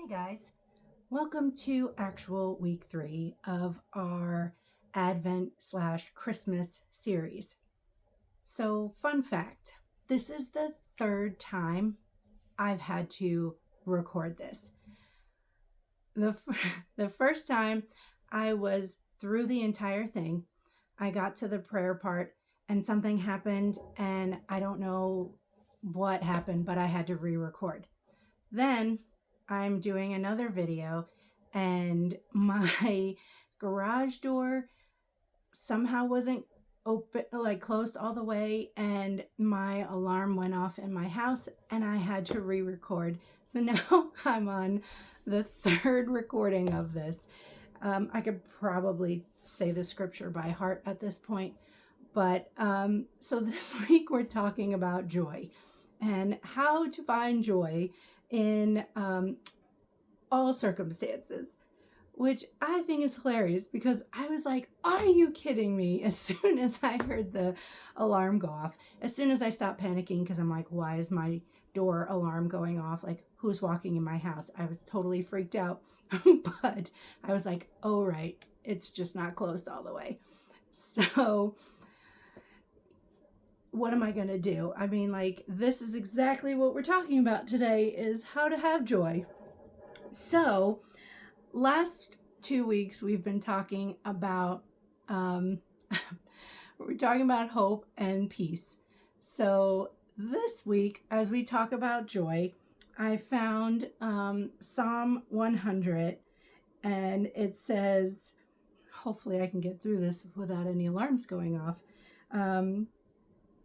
Hey guys, welcome to actual week 3 of our Advent/Christmas series. So, fun fact, this is the third time I've had to record this. The first time I was through the entire thing, I got to the prayer part and something happened and I don't know what happened, but I had to re-record. Then I'm doing another video and my garage door somehow wasn't open, like closed all the way, and my alarm went off in my house and I had to re-record. So now I'm on the third recording of this. I could probably say the scripture by heart at this point, but so this week we're talking about joy and how to find joy in all circumstances, which I think is hilarious because I was like, are you kidding me? As soon as I heard the alarm go off, as soon as I stopped panicking, because I'm like, why is my door alarm going off? Like, who's walking in my house? I was totally freaked out. But I was like, oh, right, it's just not closed all the way. So what am I going to do? I mean, like, this is exactly what we're talking about today, is how to have joy. So last 2 weeks we've been talking about we're talking about hope and peace. So this week, as we talk about joy, I found Psalm 100, and it says, hopefully I can get through this without any alarms going off.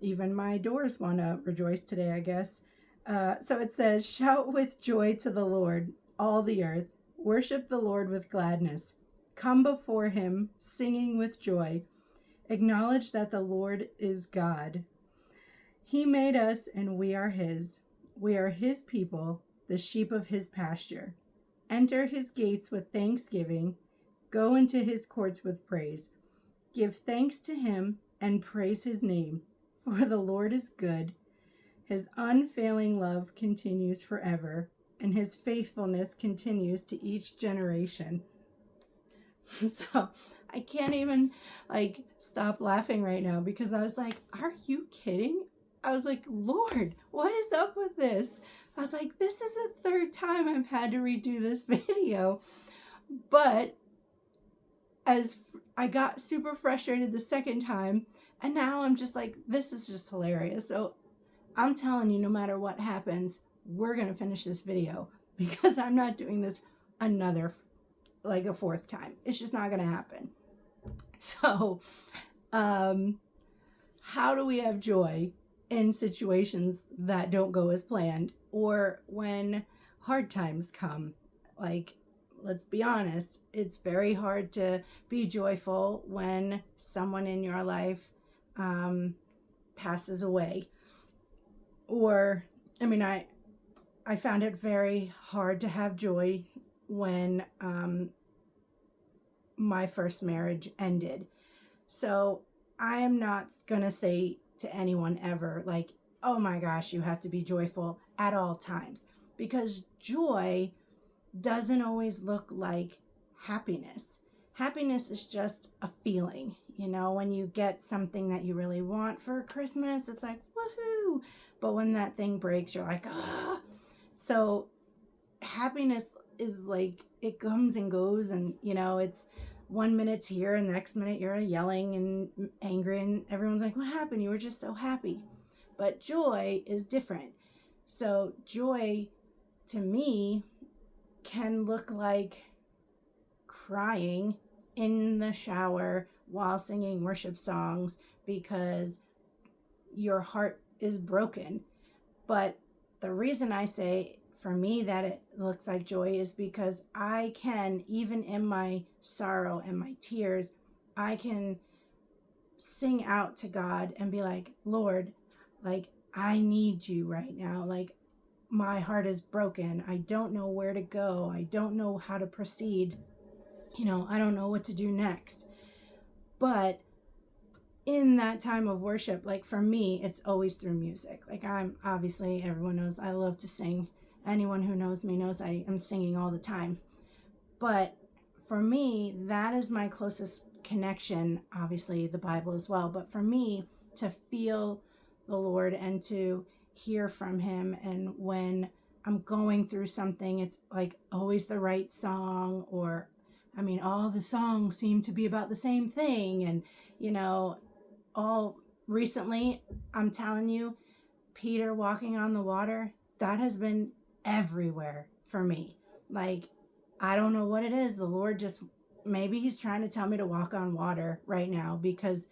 Even my doors want to rejoice today, I guess. So it says, shout with joy to the Lord, all the earth. Worship the Lord with gladness. Come before him, singing with joy. Acknowledge that the Lord is God. He made us and we are his. We are his people, the sheep of his pasture. Enter his gates with thanksgiving. Go into his courts with praise. Give thanks to him and praise his name. For the Lord is good. His unfailing love continues forever, and his faithfulness continues to each generation. So I can't even stop laughing right now because I was like, are you kidding? I was like, Lord, what is up with this? I was like, this is the third time I've had to redo this video. But as I got super frustrated the second time, and now I'm just like, this is just hilarious. So I'm telling you, no matter what happens, we're going to finish this video because I'm not doing this a fourth time. It's just not going to happen. So, how do we have joy in situations that don't go as planned, or when hard times come? Like, let's be honest, it's very hard to be joyful when someone in your life passes away. Or, I mean, I found it very hard to have joy when my first marriage ended. So I am not going to say to anyone ever, like, oh my gosh, you have to be joyful at all times. Because joy doesn't always look like happiness. Happiness is just a feeling. You know, when you get something that you really want for Christmas, it's like, woohoo! But when that thing breaks, you're like, ah. So happiness is like, it comes and goes, and you know, it's 1 minute's here and the next minute you're yelling and angry and everyone's like, what happened? You were just so happy. But joy is different. So joy to me can look like crying in the shower while singing worship songs because your heart is broken. But the reason I say for me that it looks like joy is because I can, even in my sorrow and my tears, I can sing out to God and be like, Lord, like, I need you right now. Like, my heart is broken. I don't know where to go. I don't know how to proceed. You know, I don't know what to do next. But in that time of worship, like for me, it's always through music. Like, I'm obviously, everyone knows I love to sing, Anyone who knows me knows I am singing all the time. But for me, that is my closest connection, obviously the Bible as well, but for me to feel the Lord and to hear from him, and when I'm going through something, it's like always the right song, or I mean all the songs seem to be about the same thing. And all recently, I'm telling you, Peter walking on the water, that has been everywhere for me. Like, I don't know what it is. The Lord just, maybe he's trying to tell me to walk on water right now, because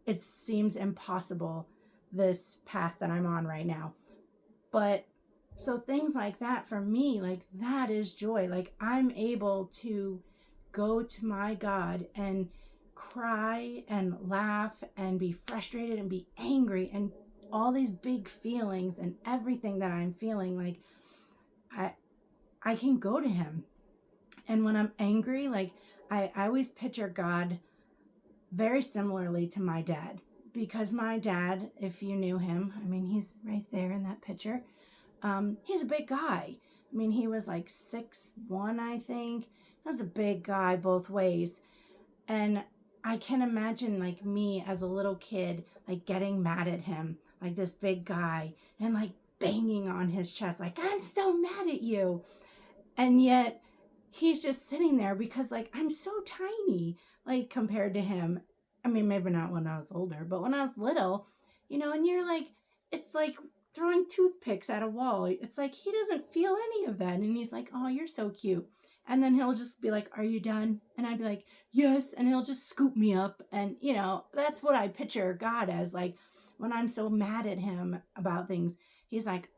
it seems impossible, this path that I'm on right now. But so things like that for me, like that is joy. Like I'm able to go to my God and cry and laugh and be frustrated and be angry and all these big feelings and everything that I'm feeling. Like I can go to him. And when I'm angry, like I always picture God very similarly to my dad, because my dad, if you knew him, I mean, he's right there in that picture. He's a big guy. I mean, he was like 6'1", I think. He was a big guy both ways. And I can imagine like me as a little kid, like getting mad at him, like this big guy, and like banging on his chest, like, I'm so mad at you. And yet he's just sitting there because like I'm so tiny, like compared to him. I mean, maybe not when I was older, but when I was little, and you're like, it's like throwing toothpicks at a wall. It's like he doesn't feel any of that. And he's like, oh, you're so cute. And then he'll just be like, are you done? And I'd be like, yes. And he'll just scoop me up. And, that's what I picture God as. Like when I'm so mad at him about things, he's like,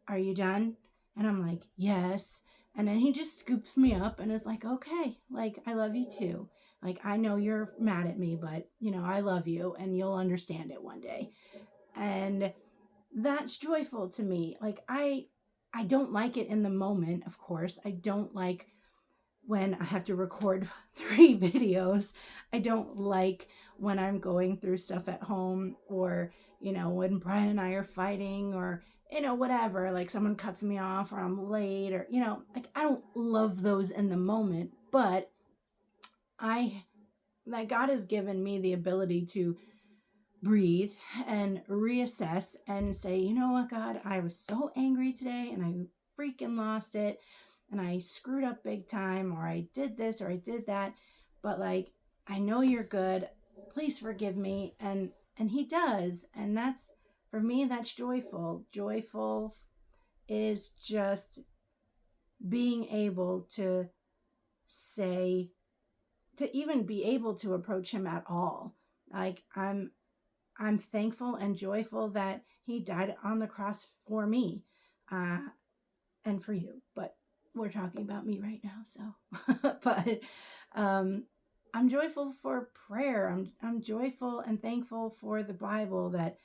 are you done? And I'm like, yes. And then he just scoops me up and is like, okay, like, I love you too. Like, I know you're mad at me, but, I love you and you'll understand it one day. And that's joyful to me. Like, I don't like it in the moment, of course. I don't like when I have to record 3 videos. I don't like when I'm going through stuff at home, or, when Brian and I are fighting, or, whatever, like someone cuts me off or I'm late, or, like I don't love those in the moment, but like God has given me the ability to breathe and reassess and say, you know what, God, I was so angry today and I freaking lost it and I screwed up big time, or I did this or I did that, but like I know you're good. Please forgive me. And he does. And that's, for me, that's joyful. Joyful is just being able to say, to even be able to approach him at all. Like I'm thankful and joyful that he died on the cross for me, and for you. But we're talking about me right now, so. But I'm joyful for prayer. I'm joyful and thankful for the Bible, that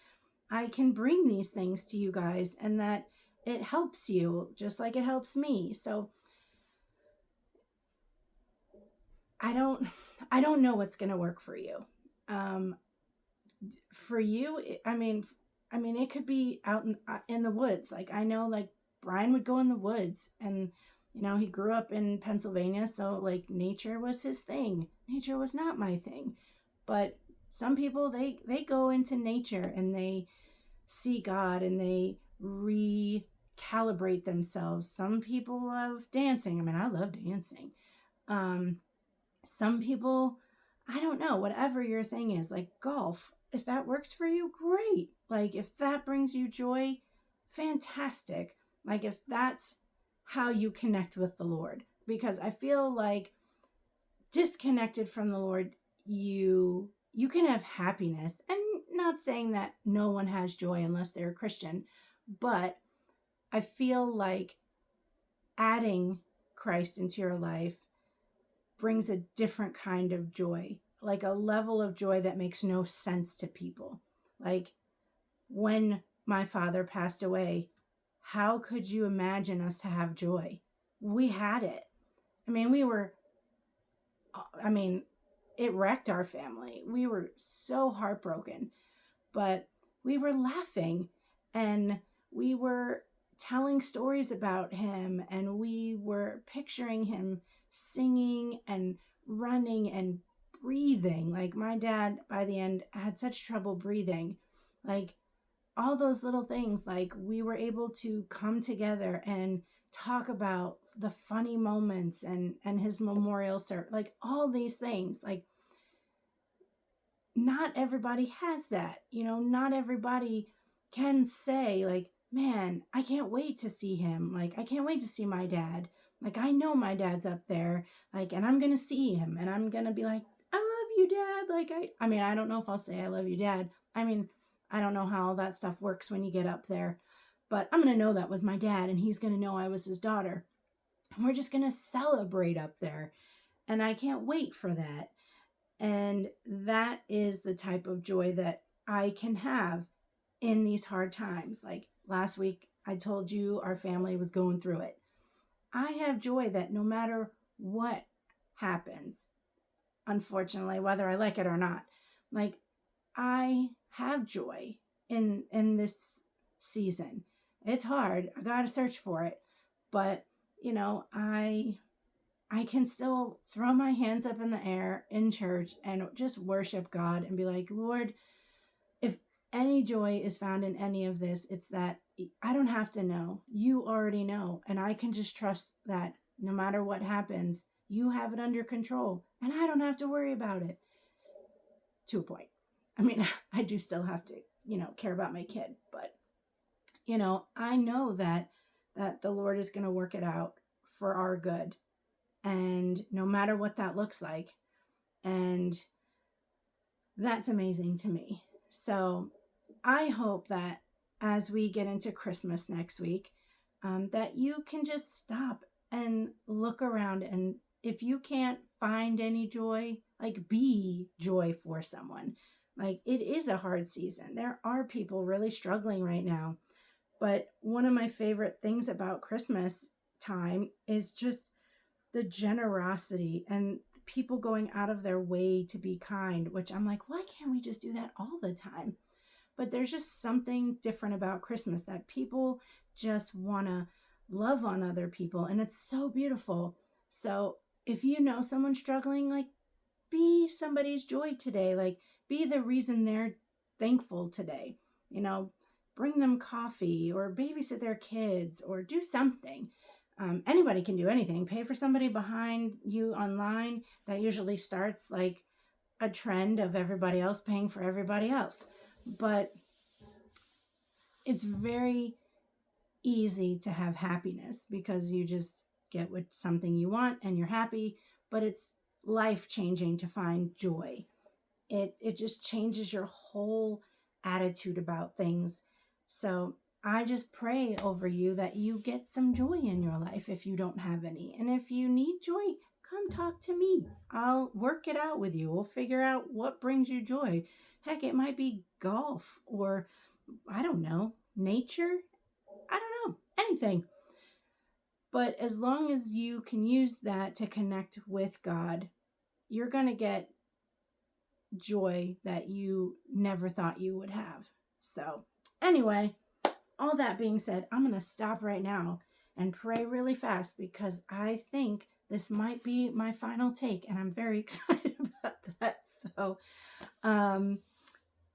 I can bring these things to you guys, and that it helps you just like it helps me. So I don't know what's going to work for you. For you, I mean, it could be out in the woods. Like I know, like Brian would go in the woods, and he grew up in Pennsylvania, so like nature was his thing. Nature was not my thing. But some people, they go into nature and they see God and they recalibrate themselves. Some people love dancing. I mean, I love dancing. Some people, I don't know, whatever your thing is, like golf, if that works for you, great. Like if that brings you joy, fantastic. Like if that's how you connect with the Lord, because I feel like disconnected from the Lord, you can have happiness. And not saying that no one has joy unless they're a Christian, but I feel like adding Christ into your life brings a different kind of joy, like a level of joy that makes no sense to people. Like when my father passed away, how could you imagine us to have joy? We had it. I mean, it wrecked our family. We were so heartbroken, but we were laughing and we were telling stories about him, and we were picturing him singing and running and breathing. Like my dad by the end had such trouble breathing. Like all those little things, like we were able to come together and talk about the funny moments and his memorial service, like all these things. Like not everybody has that, not everybody can say like, man, I can't wait to see him. Like I can't wait to see my dad. Like I know my dad's up there, like, and I'm gonna see him and I'm gonna be like, I love you, Dad. Like I mean, I don't know if I'll say I love you, Dad. I mean, I don't know how all that stuff works when you get up there, but I'm gonna know that was my dad and he's gonna know I was his daughter. And we're just gonna celebrate up there. And I can't wait for that. And that is the type of joy that I can have in these hard times. Like last week, I told you our family was going through it. I have joy that no matter what happens, unfortunately, whether I like it or not, like I have joy in this season. It's hard. I got to search for it. But, I can still throw my hands up in the air in church and just worship God and be like, Lord, if any joy is found in any of this, it's that I don't have to know. You already know. And I can just trust that no matter what happens, you have it under control and I don't have to worry about it. To a point. I mean, I do still have to, care about my kid, but, I know that the Lord is going to work it out for our good. And no matter what that looks like. And that's amazing to me. So I hope that as we get into Christmas next week, that you can just stop and look around. And if you can't find any joy, like be joy for someone. Like it is a hard season. There are people really struggling right now. But one of my favorite things about Christmas time is just the generosity and people going out of their way to be kind, which I'm like, why can't we just do that all the time? But there's just something different about Christmas that people just want to love on other people. And it's so beautiful. So if you know someone struggling, like be somebody's joy today, like be the reason they're thankful today, bring them coffee or babysit their kids or do something. Anybody can do anything. Pay for somebody behind you online. That usually starts like a trend of everybody else paying for everybody else. But it's very easy to have happiness because you just get what something you want and you're happy. But it's life-changing to find joy. It just changes your whole attitude about things. So I just pray over you that you get some joy in your life if you don't have any. And if you need joy, come talk to me. I'll work it out with you. We'll figure out what brings you joy. Heck, it might be golf or, I don't know, nature. I don't know, anything. But as long as you can use that to connect with God, you're going to get joy that you never thought you would have. So anyway, all that being said, I'm going to stop right now and pray really fast because I think this might be my final take and I'm very excited about that. So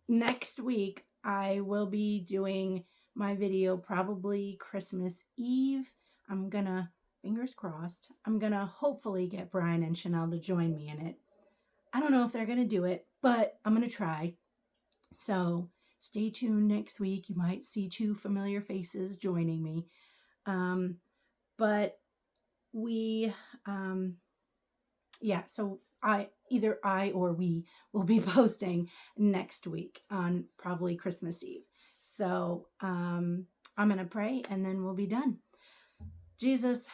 next week, I will be doing my video probably Christmas Eve. I'm going to, fingers crossed, I'm going to hopefully get Brian and Chanel to join me in it. I don't know if they're going to do it, but I'm going to try. So stay tuned next week. You might see 2 familiar faces joining me. But we, so either I or we will be posting next week on probably Christmas Eve. So I'm going to pray and then we'll be done. Jesus,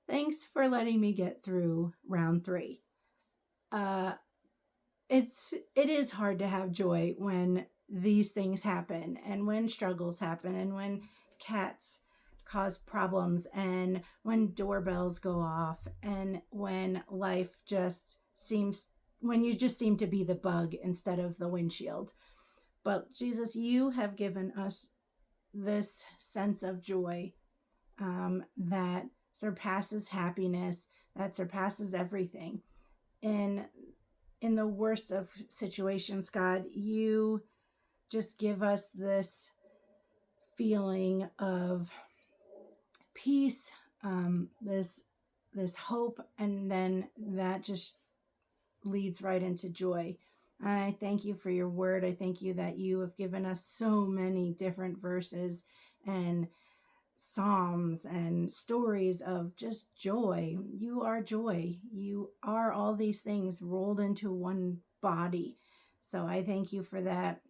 thanks for letting me get through round 3. It is hard to have joy when these things happen and when struggles happen and when cats cause problems and when doorbells go off and when life when you just seem to be the bug instead of the windshield. But Jesus, you have given us this sense of joy that surpasses happiness, that surpasses everything. In the worst of situations, God, you just give us this feeling of peace, this hope, and then that just leads right into joy. And I thank you for your word. I thank you that you have given us so many different verses and psalms and stories of just joy. You are joy. You are all these things rolled into one body. So I thank you for that.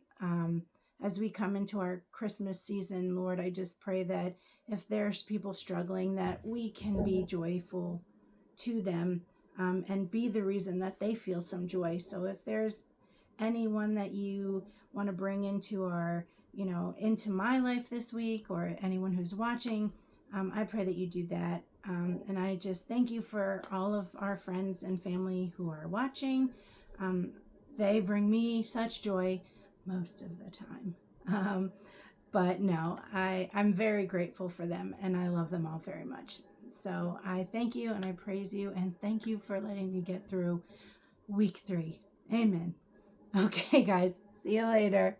As we come into our Christmas season, Lord, I just pray that if there's people struggling, that we can be joyful to them, and be the reason that they feel some joy. So if there's anyone that you want to bring into our, into my life this week, or anyone who's watching, I pray that you do that. And I just thank you for all of our friends and family who are watching. They bring me such joy most of the time. But no, I'm very grateful for them, and I love them all very much. So I thank you and I praise you, and thank you for letting me get through week 3. Amen. Okay, guys, see you later.